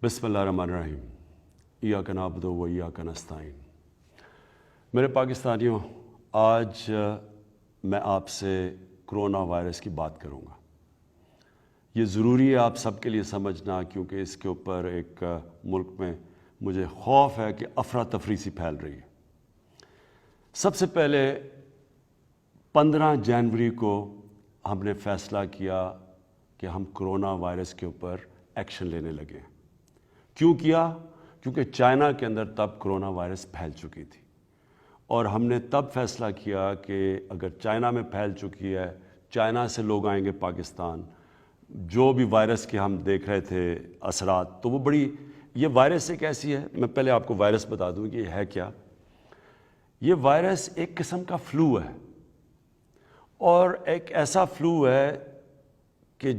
بسم اللہ الرحمن الرحیم ایاک نعبد و ایاک نستعین۔ میرے پاکستانیوں، آج میں آپ سے کرونا وائرس کی بات کروں گا۔ یہ ضروری ہے آپ سب کے لیے سمجھنا، کیونکہ اس کے اوپر ایک ملک میں مجھے خوف ہے کہ افراتفری سی پھیل رہی ہے۔ سب سے پہلے 15 جنوری کو ہم نے فیصلہ کیا کہ ہم کرونا وائرس کے اوپر ایکشن لینے لگے ہیں۔ کیوں کیا؟ کیونکہ چائنا کے اندر تب کرونا وائرس پھیل چکی تھی، اور ہم نے تب فیصلہ کیا کہ اگر چائنا میں پھیل چکی ہے، چائنا سے لوگ آئیں گے پاکستان، جو بھی وائرس کے ہم دیکھ رہے تھے اثرات، تو وہ یہ وائرس ایک ایسی ہے، میں پہلے آپ کو وائرس بتا دوں کہ یہ ہے کیا۔ یہ وائرس ایک قسم کا فلو ہے، اور ایک ایسا فلو ہے کہ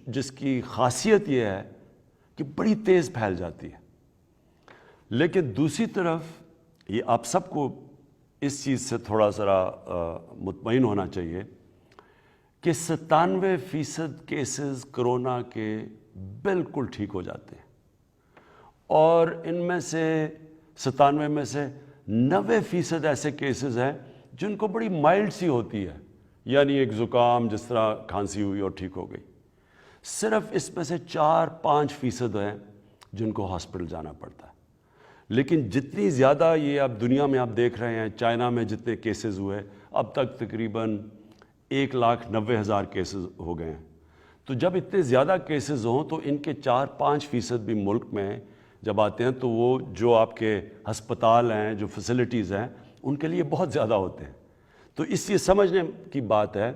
جس کی خاصیت یہ ہے کہ بڑی تیز پھیل جاتی ہے۔ لیکن دوسری طرف یہ آپ سب کو اس چیز سے تھوڑا ذرا مطمئن ہونا چاہیے کہ 97% کیسز کرونا کے بالکل ٹھیک ہو جاتے ہیں، اور ان میں سے 97 میں سے 90% ایسے کیسز ہیں جن کو بڑی مائلڈ سی ہوتی ہے، یعنی ایک زکام جس طرح کھانسی ہوئی اور ٹھیک ہو گئی۔ صرف اس میں سے 4-5% ہیں جن کو ہاسپٹل جانا پڑتا ہے۔ لیکن جتنی زیادہ یہ اب دنیا میں آپ دیکھ رہے ہیں، چائنا میں جتنے کیسز ہوئے، اب تک تقریباً 1,90,000 کیسز ہو گئے ہیں۔ تو جب اتنے زیادہ کیسز ہوں تو ان کے 4-5% بھی ملک میں جب آتے ہیں تو وہ جو آپ کے ہسپتال ہیں، جو فیسلٹیز ہیں، ان کے لیے بہت زیادہ ہوتے ہیں۔ تو اس لیے سمجھنے کی بات ہے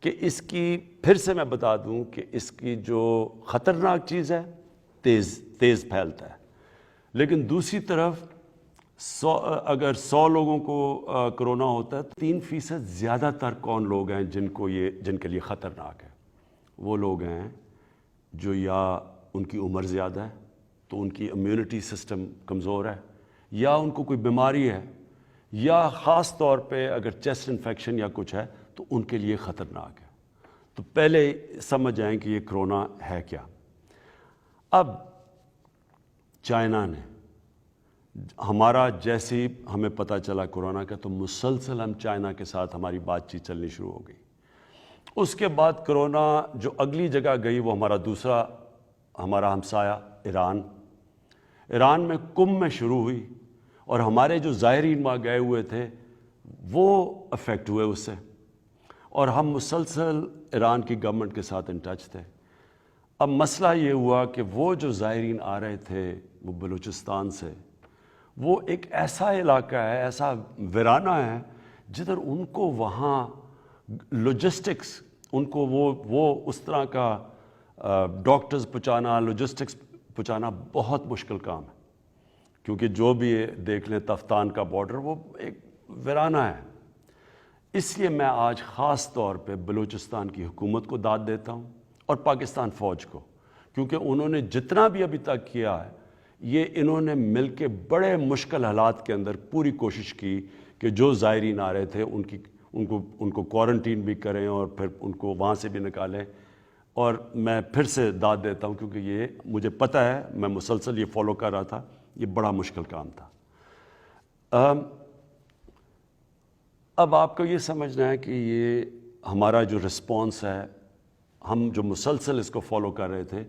کہ اس کی پھر سے میں بتا دوں کہ اس کی جو خطرناک چیز ہے، تیز پھیلتا ہے۔ لیکن دوسری طرف اگر 100 لوگوں کو کرونا ہوتا ہے تو 3% زیادہ تر کون لوگ ہیں جن کے لیے خطرناک ہے؟ وہ لوگ ہیں جو یا ان کی عمر زیادہ ہے تو ان کی امیونٹی سسٹم کمزور ہے، یا ان کو کوئی بیماری ہے، یا خاص طور پہ اگر چیسٹ انفیکشن یا کچھ ہے تو ان کے لیے خطرناک ہے۔ تو پہلے سمجھ جائیں کہ یہ کرونا ہے کیا۔ اب چائنا نے ہمارا جیسے ہی ہمیں پتہ چلا کرونا کا، تو مسلسل ہم چائنا کے ساتھ ہماری بات چیت چلنی شروع ہو گئی۔ اس کے بعد کرونا جو اگلی جگہ گئی وہ ہمارا ہمسایہ ایران میں کمبھ میں شروع ہوئی، اور ہمارے جو زائرین وہاں گئے ہوئے تھے وہ افیکٹ ہوئے اس سے، اور ہم مسلسل ایران کی گورنمنٹ کے ساتھ ان ٹچ تھے۔ اب مسئلہ یہ ہوا کہ وہ جو زائرین آ رہے تھے وہ بلوچستان سے، وہ ایک ایسا علاقہ ہے، ایسا ویرانہ ہے جدھر ان کو وہاں لوجسٹکس، ان کو وہ اس طرح کا ڈاکٹرز پہنچانا، لوجسٹکس پہنچانا بہت مشکل کام ہے، کیونکہ جو بھی دیکھ لیں تفتان کا بارڈر وہ ایک ویرانہ ہے۔ اس لیے میں آج خاص طور پہ بلوچستان کی حکومت کو داد دیتا ہوں اور پاکستان فوج کو، کیونکہ انہوں نے جتنا بھی ابھی تک کیا ہے، یہ انہوں نے مل کے بڑے مشکل حالات کے اندر پوری کوشش کی کہ جو زائرین آ رہے تھے ان کو کوارنٹین بھی کریں اور پھر ان کو وہاں سے بھی نکالیں۔ اور میں پھر سے داد دیتا ہوں کیونکہ یہ مجھے پتہ ہے، میں مسلسل یہ فالو کر رہا تھا، یہ بڑا مشکل کام تھا۔ اب آپ کو یہ سمجھنا ہے کہ یہ ہمارا جو رسپانس ہے، ہم جو مسلسل اس کو فالو کر رہے تھے،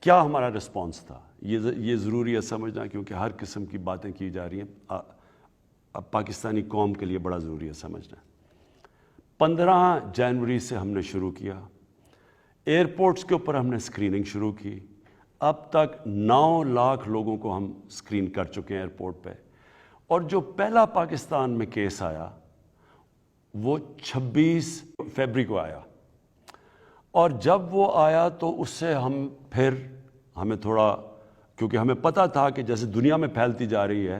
کیا ہمارا رسپانس تھا، یہ ضروری ہے سمجھنا، کیونکہ ہر قسم کی باتیں کی جا رہی ہیں، اب پاکستانی قوم کے لیے بڑا ضروری ہے سمجھنا۔ 15 جنوری سے ہم نے شروع کیا، ایئرپورٹس کے اوپر ہم نے اسکریننگ شروع کی۔ اب تک 9 لاکھ لوگوں کو ہم اسکرین کر چکے ہیں ایئرپورٹ پہ، اور جو پہلا پاکستان میں کیس آیا وہ 26 فروری کو آیا، اور جب وہ آیا تو اس سے ہمیں تھوڑا، کیونکہ ہمیں پتہ تھا کہ جیسے دنیا میں پھیلتی جا رہی ہے،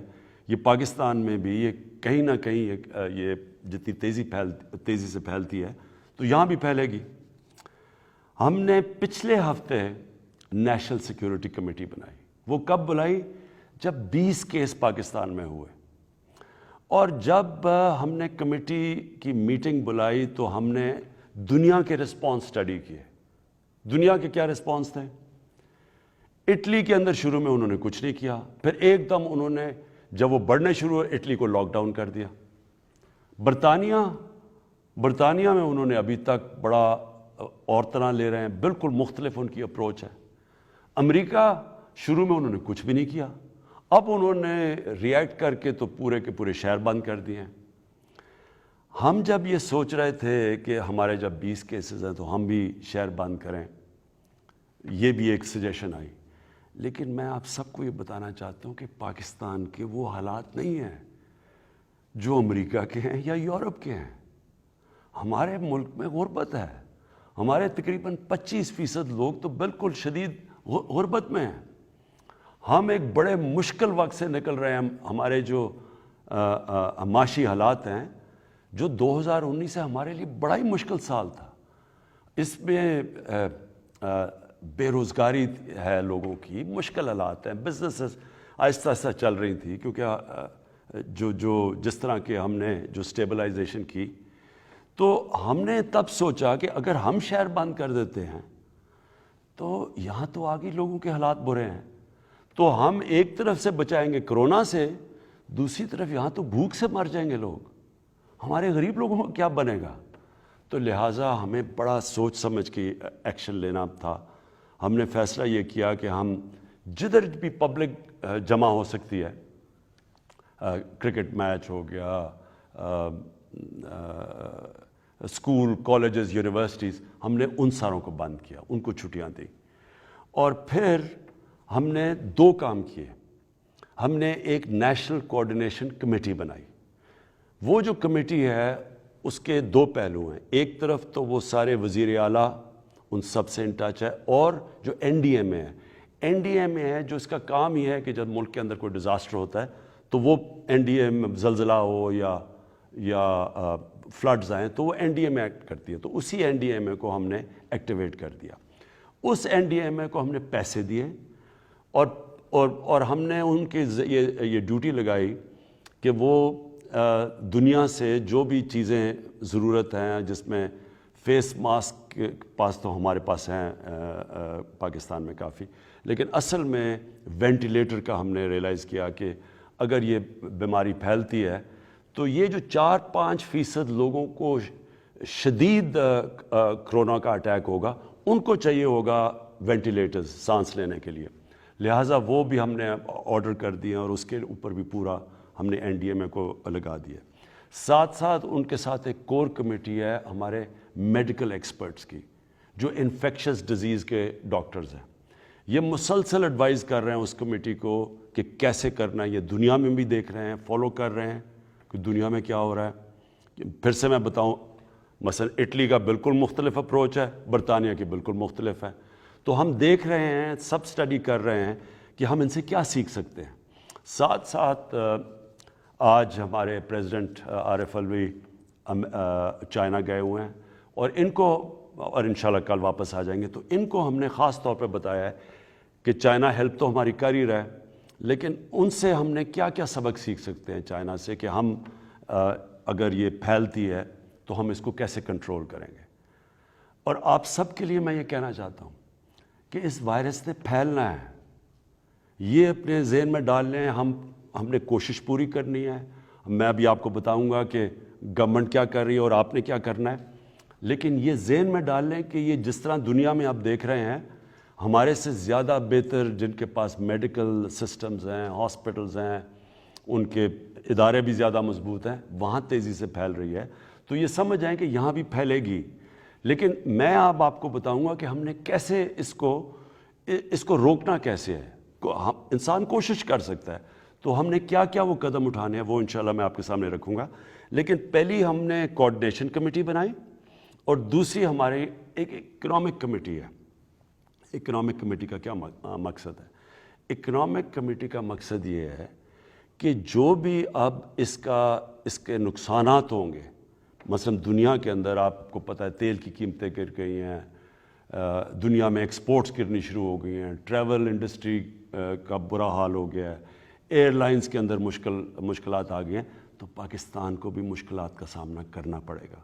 یہ پاکستان میں بھی یہ کہیں نہ کہیں یہ جتنی تیزی سے پھیلتی ہے تو یہاں بھی پھیلے گی۔ ہم نے پچھلے ہفتے نیشنل سیکیورٹی کمیٹی بنائی۔ وہ کب بلائی؟ جب 20 کیس پاکستان میں ہوئے، اور جب ہم نے کمیٹی کی میٹنگ بلائی تو ہم نے دنیا کے رسپانس سٹڈی کیے۔ دنیا کے کیا رسپانس تھے؟ اٹلی کے اندر شروع میں انہوں نے کچھ نہیں کیا، پھر ایک دم انہوں نے جب وہ بڑھنے شروع ہوئے اٹلی کو لاک ڈاؤن کر دیا۔ برطانیہ میں انہوں نے ابھی تک بڑا اور طرح لے رہے ہیں، بالکل مختلف ان کی اپروچ ہے۔ امریکہ شروع میں انہوں نے کچھ بھی نہیں کیا، اب انہوں نے ریئیکٹ کر کے تو پورے کے پورے شہر بند کر دیے ہیں۔ ہم جب یہ سوچ رہے تھے کہ ہمارے جب 20 کیسز ہیں تو ہم بھی شہر بند کریں، یہ بھی ایک سجیشن آئی، لیکن میں آپ سب کو یہ بتانا چاہتا ہوں کہ پاکستان کے وہ حالات نہیں ہیں جو امریکہ کے ہیں یا یورپ کے ہیں۔ ہمارے ملک میں غربت ہے، ہمارے تقریباً 25% لوگ تو بالکل شدید غربت میں ہیں۔ ہم ایک بڑے مشکل وقت سے نکل رہے ہیں۔ ہمارے جو معاشی حالات ہیں، جو 2019 سے ہمارے لیے بڑا ہی مشکل سال تھا، اس میں بے روزگاری ہے، لوگوں کی مشکل حالات ہیں، بزنسز آہستہ آہستہ چل رہی تھی، کیونکہ جس طرح کے ہم نے جو سٹیبلائزیشن کی، تو ہم نے تب سوچا کہ اگر ہم شہر بند کر دیتے ہیں تو یہاں تو آگے لوگوں کے حالات برے ہیں، تو ہم ایک طرف سے بچائیں گے کرونا سے، دوسری طرف یہاں تو بھوک سے مر جائیں گے لوگ، ہمارے غریب لوگوں کو کیا بنے گا؟ تو لہٰذا ہمیں بڑا سوچ سمجھ کے ایکشن لینا تھا۔ ہم نے فیصلہ یہ کیا کہ ہم جدھر بھی پبلک جمع ہو سکتی ہے، کرکٹ میچ ہو گیا، اسکول، کالجز، یونیورسٹیز، ہم نے ان ساروں کو بند کیا، ان کو چھٹیاں دیں۔ اور پھر ہم نے 2 کام کیے۔ ہم نے ایک نیشنل کوآرڈینیشن کمیٹی بنائی۔ وہ جو کمیٹی ہے اس کے 2 پہلو ہیں، ایک طرف تو وہ سارے وزیر اعلیٰ ان سب سے ان ٹچ ہے، اور جو این ڈی ایم اے ہے، این ڈی ایم اے ہے جو اس کا کام یہ ہے کہ جب ملک کے اندر کوئی ڈیزاسٹر ہوتا ہے تو وہ این ڈی ایم، زلزلہ ہو یا فلڈز آئیں تو وہ N D M a act کرتی ہے، تو اسی این ڈی ایم اے کو ہم نے ایکٹیویٹ کر دیا۔ اس این ڈی ایم اے کو ہم نے پیسے دیے، اور ہم نے ان کے یہ ڈیوٹی لگائی کہ وہ دنیا سے جو بھی چیزیں ضرورت ہیں، جس میں فیس ماسک کے پاس تو ہمارے پاس ہیں پاکستان میں کافی، لیکن اصل میں وینٹیلیٹر کا ہم نے ریئلائز کیا کہ اگر یہ بیماری پھیلتی ہے تو یہ جو 4-5% لوگوں کو شدید کرونا کا اٹیک ہوگا، ان کو چاہیے ہوگا وینٹیلیٹرز سانس لینے کے لیے، لہٰذا وہ بھی ہم نے آرڈر کر دیے، اور اس کے اوپر بھی پورا ہم نے این ڈی ایم اے کو لگا دیا۔ ساتھ ساتھ ان کے ساتھ ایک کور کمیٹی ہے ہمارے میڈیکل ایکسپرٹس کی، جو انفیکشس ڈیزیز کے ڈاکٹرز ہیں۔ یہ مسلسل ایڈوائز کر رہے ہیں اس کمیٹی کو کہ کیسے کرنا ہے، یہ دنیا میں بھی دیکھ رہے ہیں، فالو کر رہے ہیں کہ دنیا میں کیا ہو رہا ہے۔ پھر سے میں بتاؤں، مثلا اٹلی کا بالکل مختلف اپروچ ہے، برطانیہ کی بالکل مختلف ہے، تو ہم دیکھ رہے ہیں، سب سٹڈی کر رہے ہیں کہ ہم ان سے کیا سیکھ سکتے ہیں۔ ساتھ ساتھ آج ہمارے پریزیڈنٹ عارف الوی چائنا گئے ہوئے ہیں، اور ان کو، اور انشاءاللہ کل واپس آ جائیں گے، تو ان کو ہم نے خاص طور پہ بتایا ہے کہ چائنا ہیلپ تو ہماری کر ہی رہا ہے، لیکن ان سے ہم نے کیا کیا سبق سیکھ سکتے ہیں چائنا سے، کہ ہم اگر یہ پھیلتی ہے تو ہم اس کو کیسے کنٹرول کریں گے۔ اور آپ سب کے لیے میں یہ کہنا چاہتا ہوں کہ اس وائرس نے پھیلنا ہے، یہ اپنے ذہن میں ڈال لیں۔ ہم نے کوشش پوری کرنی ہے، میں ابھی آپ کو بتاؤں گا کہ گورنمنٹ کیا کر رہی ہے اور آپ نے کیا کرنا ہے، لیکن یہ ذہن میں ڈال لیں کہ یہ جس طرح دنیا میں آپ دیکھ رہے ہیں، ہمارے سے زیادہ بہتر جن کے پاس میڈیکل سسٹمز ہیں، ہاسپٹلز ہیں، ان کے ادارے بھی زیادہ مضبوط ہیں، وہاں تیزی سے پھیل رہی ہے، تو یہ سمجھ جائیں کہ یہاں بھی پھیلے گی۔ لیکن میں اب آپ کو بتاؤں گا کہ ہم نے کیسے اس کو روکنا کیسے ہے۔ انسان کوشش کر سکتا ہے، تو ہم نے کیا کیا وہ قدم اٹھانے ہیں وہ انشاءاللہ میں آپ کے سامنے رکھوں گا۔ لیکن پہلی ہم نے کوآرڈینیشن کمیٹی بنائی، اور دوسری ہماری ایک اکنامک کمیٹی ہے۔ اکنامک کمیٹی کا کیا مقصد ہے؟ اکنامک کمیٹی کا مقصد یہ ہے کہ جو بھی اب اس کے نقصانات ہوں گے، مثلا دنیا کے اندر آپ کو پتہ ہے تیل کی قیمتیں گر گئی ہیں، دنیا میں ایکسپورٹس گرنی شروع ہو گئی ہیں، ٹریول انڈسٹری کا برا حال ہو گیا ہے، ایئر لائنز کے اندر مشکلات آ گئی ہیں، تو پاکستان کو بھی مشکلات کا سامنا کرنا پڑے گا۔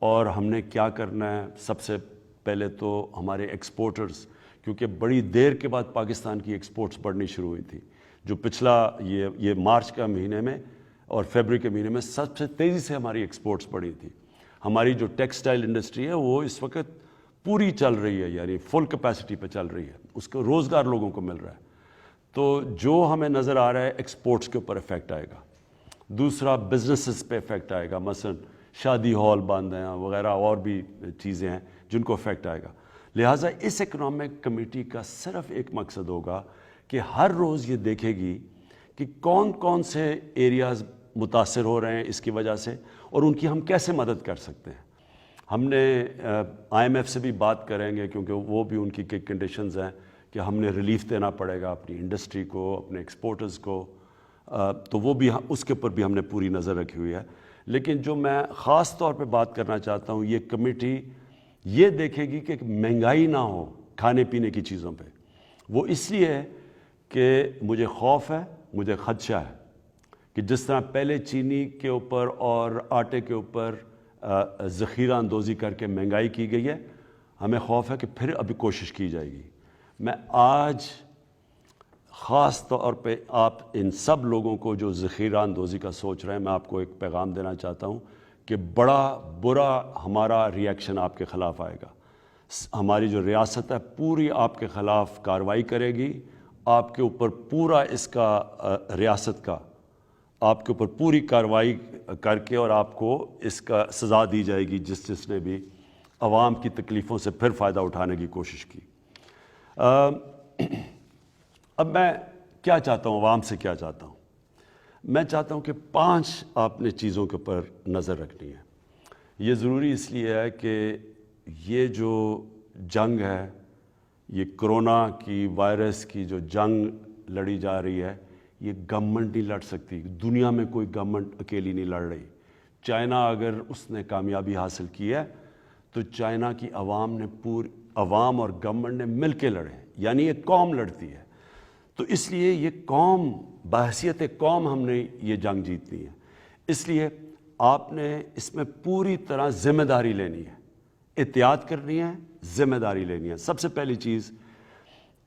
اور ہم نے کیا کرنا ہے؟ سب سے پہلے تو ہمارے ایکسپورٹرز، کیونکہ بڑی دیر کے بعد پاکستان کی ایکسپورٹس بڑھنی شروع ہوئی تھی. جو پچھلا یہ مارچ کا مہینے میں اور فیبرری کے مہینے میں سب سے تیزی سے ہماری ایکسپورٹس بڑھی تھی. ہماری جو ٹیکسٹائل انڈسٹری ہے وہ اس وقت پوری چل رہی ہے, یعنی فل کیپیسٹی پہ چل رہی ہے, اس کو روزگار لوگوں کو مل رہا ہے. تو جو ہمیں نظر آ رہا ہے ایکسپورٹس کے اوپر افیکٹ آئے گا. دوسرا بزنسز پہ افیکٹ آئے گا, مثلا شادی ہال بند ہیں وغیرہ اور بھی چیزیں ہیں جن کو افیکٹ آئے گا. لہٰذا اس اکنامک کمیٹی کا صرف ایک مقصد ہوگا کہ ہر روز یہ دیکھے گی کہ کون کون سے ایریاز متاثر ہو رہے ہیں اس کی وجہ سے اور ان کی ہم کیسے مدد کر سکتے ہیں. ہم نے آئی ایم ایف سے بھی بات کریں گے کیونکہ وہ بھی ان کی کنڈیشنز ہیں کہ ہم نے ریلیف دینا پڑے گا اپنی انڈسٹری کو, اپنے ایکسپورٹرز کو, تو وہ بھی اس کے اوپر بھی ہم نے پوری نظر رکھی ہوئی ہے. لیکن جو میں خاص طور پہ بات کرنا چاہتا ہوں, یہ کمیٹی یہ دیکھے گی کہ مہنگائی نہ ہو کھانے پینے کی چیزوں پہ. وہ اس لیے ہے کہ مجھے خوف ہے, مجھے خدشہ ہے کہ جس طرح پہلے چینی کے اوپر اور آٹے کے اوپر ذخیرہ اندوزی کر کے مہنگائی کی گئی ہے, ہمیں خوف ہے کہ پھر ابھی کوشش کی جائے گی. میں آج خاص طور پہ آپ ان سب لوگوں کو جو ذخیرہ اندوزی کا سوچ رہے ہیں, میں آپ کو ایک پیغام دینا چاہتا ہوں کہ بڑا برا ہمارا ریئیکشن آپ کے خلاف آئے گا. ہماری جو ریاست ہے پوری آپ کے خلاف کارروائی کرے گی, آپ کے اوپر پورا اس کا ریاست کا آپ کے اوپر پوری کارروائی کر کے اور آپ کو اس کا سزا دی جائے گی جس نے بھی عوام کی تکلیفوں سے پھر فائدہ اٹھانے کی کوشش کی. اب میں کیا چاہتا ہوں, عوام سے کیا چاہتا ہوں؟ میں چاہتا ہوں کہ 5 آپ نے چیزوں کے اوپر نظر رکھنی ہے. یہ ضروری اس لیے ہے کہ یہ جو جنگ ہے, یہ کرونا کی وائرس کی جو جنگ لڑی جا رہی ہے, یہ گورنمنٹ نہیں لڑ سکتی. دنیا میں کوئی گورنمنٹ اکیلی نہیں لڑ رہی. چائنا اگر اس نے کامیابی حاصل کی ہے تو چائنا کی عوام اور گورنمنٹ نے مل کے لڑے, یعنی ایک قوم لڑتی ہے. تو اس لیے یہ قوم بحیثیت قوم ہم نے یہ جنگ جیتنی ہے. اس لیے آپ نے اس میں پوری طرح ذمہ داری لینی ہے, احتیاط کرنی ہے, ذمہ داری لینی ہے. سب سے پہلی چیز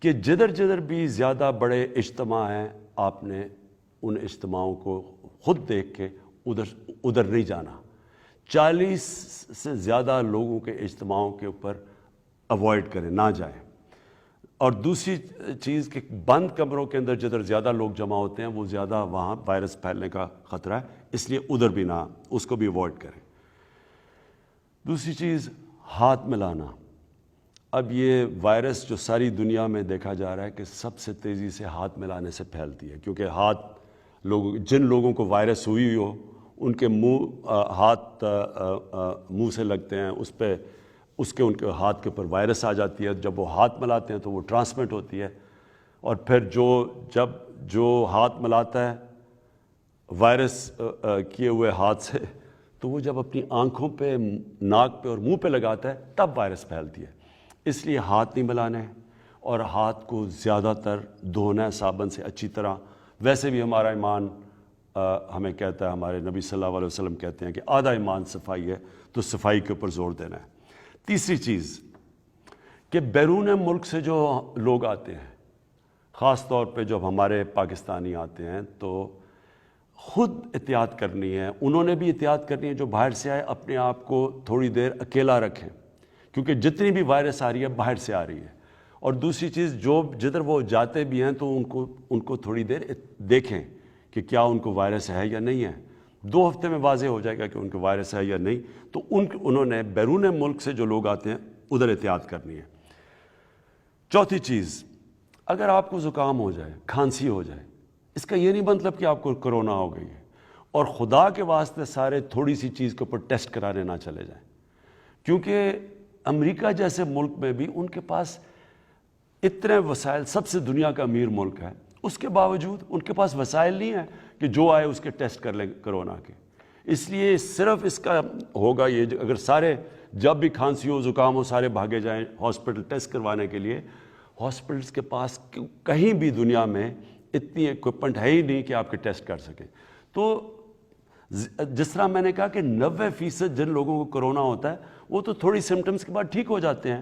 کہ جدھر بھی زیادہ بڑے اجتماع ہیں, آپ نے ان اجتماعوں کو خود دیکھ کے ادھر نہیں جانا. 40 سے زیادہ لوگوں کے اجتماعوں کے اوپر اوائڈ کریں, نہ جائیں. اور دوسری چیز کہ بند کمروں کے اندر جدھر زیادہ لوگ جمع ہوتے ہیں وہ زیادہ وہاں وائرس پھیلنے کا خطرہ ہے, اس لیے ادھر بھی نہ, اس کو بھی اوائڈ کریں. دوسری چیز ہاتھ ملانا. اب یہ وائرس جو ساری دنیا میں دیکھا جا رہا ہے کہ سب سے تیزی سے ہاتھ ملانے سے پھیلتی ہے, کیونکہ جن لوگوں کو وائرس ہوئی ہو ان کے ہاتھ منہ سے لگتے ہیں, ان کے ہاتھ کے اوپر وائرس آ جاتی ہے. جب وہ ہاتھ ملاتے ہیں تو وہ ٹرانسمٹ ہوتی ہے, اور پھر جو ہاتھ ملاتا ہے وائرس کیے ہوئے ہاتھ سے, تو وہ جب اپنی آنکھوں پہ, ناک پہ اور منہ پہ لگاتا ہے تب وائرس پھیلتی ہے. اس لیے ہاتھ نہیں ملانے ہیں اور ہاتھ کو زیادہ تر دھونا ہے صابن سے اچھی طرح. ویسے بھی ہمارا ایمان ہمیں کہتا ہے, ہمارے نبی صلی اللہ علیہ وسلم کہتے ہیں کہ آدھا ایمان صفائی ہے, تو صفائی کے اوپر زور دینا ہے. تیسری چیز کہ بیرون ملک سے جو لوگ آتے ہیں, خاص طور پہ جب ہمارے پاکستانی آتے ہیں, تو خود احتیاط کرنی ہے. انہوں نے بھی احتیاط کرنی ہے جو باہر سے آئے, اپنے آپ کو تھوڑی دیر اکیلا رکھیں, کیونکہ جتنی بھی وائرس آ رہی ہے باہر سے آ رہی ہے. اور دوسری چیز جدھر وہ جاتے بھی ہیں تو ان کو تھوڑی دیر دیکھیں کہ کیا ان کو وائرس ہے یا نہیں ہے. 2 ہفتے میں واضح ہو جائے گا کہ ان کو وائرس ہے یا نہیں. تو انہوں نے بیرون ملک سے جو لوگ آتے ہیں ادھر احتیاط کرنی ہے. چوتھی چیز, اگر آپ کو زکام ہو جائے, کھانسی ہو جائے, اس کا یہ نہیں مطلب کہ آپ کو کرونا ہو گئی ہے. اور خدا کے واسطے سارے تھوڑی سی چیز کے اوپر ٹیسٹ کرانے نہ چلے جائیں, کیونکہ امریکہ جیسے ملک میں بھی ان کے پاس اتنے وسائل, سب سے دنیا کا امیر ملک ہے, اس کے باوجود ان کے پاس وسائل نہیں ہیں کہ جو آئے اس کے ٹیسٹ کر لیں کرونا کے. اس لیے صرف اس کا ہوگا یہ, اگر سارے جب بھی کھانسی ہو, زکام ہو, سارے بھاگے جائیں ہاسپٹل ٹیسٹ کروانے کے لیے. ہاسپٹلس کے پاس کہیں بھی دنیا میں اتنی اکوپمنٹ ہے ہی نہیں کہ آپ کے ٹیسٹ کر سکیں. تو جس طرح میں نے کہا کہ 90% جن لوگوں کو کرونا ہوتا ہے وہ تو تھوڑی سمٹمز کے بعد ٹھیک ہو جاتے ہیں,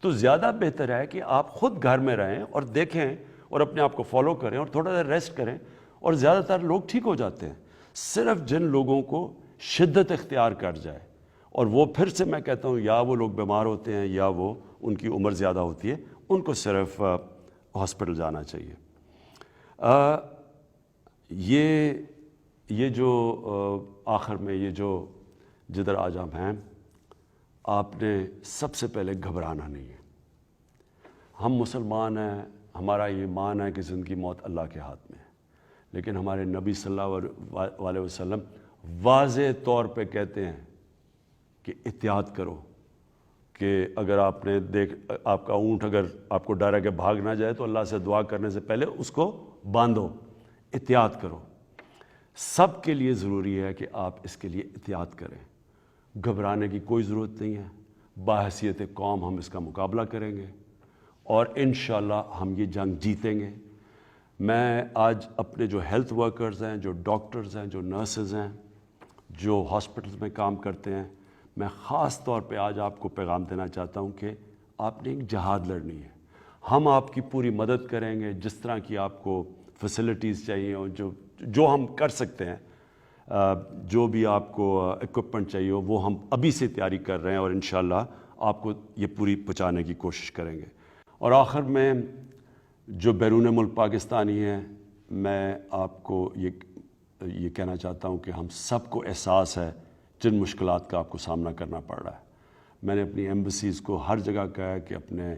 تو زیادہ بہتر ہے کہ آپ خود گھر میں رہیں اور دیکھیں اور اپنے آپ کو فالو کریں اور تھوڑا سا ریسٹ کریں، اور زیادہ تر لوگ ٹھیک ہو جاتے ہیں۔ صرف جن لوگوں کو شدت اختیار کر جائے، اور وہ پھر سے میں کہتا ہوں یا وہ لوگ بیمار ہوتے ہیں یا وہ ان کی عمر زیادہ ہوتی ہے، ان کو صرف ہاسپٹل جانا چاہیے۔ یہ جو آخر میں یہ جو جدھر آج ہم ہیں، آپ نے سب سے پہلے گھبرانا نہیں ہے۔ ہم مسلمان ہیں، ہمارا یہ ایمان ہے کہ زندگی موت اللہ کے ہاتھ میں ہے، لیکن ہمارے نبی صلی اللہ علیہ وسلم واضح طور پہ کہتے ہیں کہ احتیاط کرو، کہ اگر آپ نے آپ کا اونٹ اگر آپ کو ڈر ہے کہ بھاگ نہ جائے تو اللہ سے دعا کرنے سے پہلے اس کو باندھو، احتیاط کرو۔ سب کے لیے ضروری ہے کہ آپ اس کے لیے احتیاط کریں۔ گھبرانے کی کوئی ضرورت نہیں ہے، باحثیت قوم ہم اس کا مقابلہ کریں گے اور انشاءاللہ ہم یہ جنگ جیتیں گے۔ میں آج اپنے جو ہیلتھ ورکرز ہیں، جو ڈاکٹرز ہیں، جو نرسز ہیں، جو ہاسپٹلز میں کام کرتے ہیں، میں خاص طور پہ آج آپ کو پیغام دینا چاہتا ہوں کہ آپ نے ایک جہاد لڑنی ہے۔ ہم آپ کی پوری مدد کریں گے، جس طرح کی آپ کو فیسلٹیز چاہیے اور جو ہم کر سکتے ہیں، جو بھی آپ کو اکوپمنٹ چاہیے وہ ہم ابھی سے تیاری کر رہے ہیں، اور انشاءاللہ آپ کو یہ پوری پہنچانے کی کوشش کریں گے۔ اور آخر میں جو بیرون ملک پاکستانی ہیں، میں آپ کو یہ کہنا چاہتا ہوں کہ ہم سب کو احساس ہے جن مشکلات کا آپ کو سامنا کرنا پڑ رہا ہے۔ میں نے اپنی ایمبیسیز کو ہر جگہ کہا ہے کہ اپنے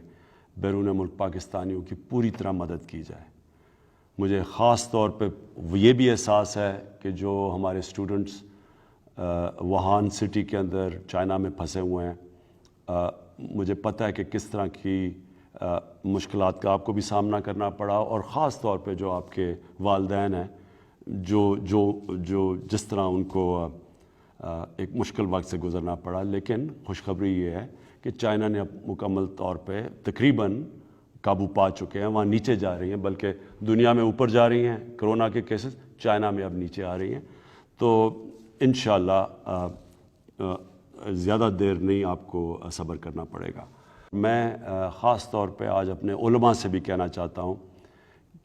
بیرون ملک پاکستانیوں کی پوری طرح مدد کی جائے۔ مجھے خاص طور پہ یہ بھی احساس ہے کہ جو ہمارے اسٹوڈنٹس ووہان سٹی کے اندر چائنا میں پھنسے ہوئے ہیں، مجھے پتہ ہے کہ کس طرح کی مشکلات کا آپ کو بھی سامنا کرنا پڑا، اور خاص طور پہ جو آپ کے والدین ہیں جو جس طرح ان کو ایک مشکل وقت سے گزرنا پڑا۔ لیکن خوشخبری یہ ہے کہ چائنا نے اب مکمل طور پہ تقریباً قابو پا چکے ہیں، وہاں نیچے جا رہی ہیں، بلکہ دنیا میں اوپر جا رہی ہیں کرونا کے کیسز، چائنا میں اب نیچے آ رہی ہیں۔ تو انشاءاللہ زیادہ دیر نہیں آپ کو صبر کرنا پڑے گا۔ میں خاص طور پہ آج اپنے علماء سے بھی کہنا چاہتا ہوں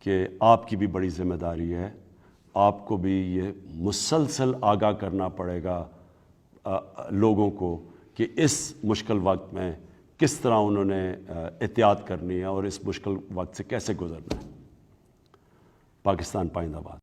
کہ آپ کی بھی بڑی ذمہ داری ہے، آپ کو بھی یہ مسلسل آگاہ کرنا پڑے گا لوگوں کو کہ اس مشکل وقت میں کس طرح انہوں نے احتیاط کرنی ہے اور اس مشکل وقت سے کیسے گزرنا ہے۔ پاکستان پائندہ باد۔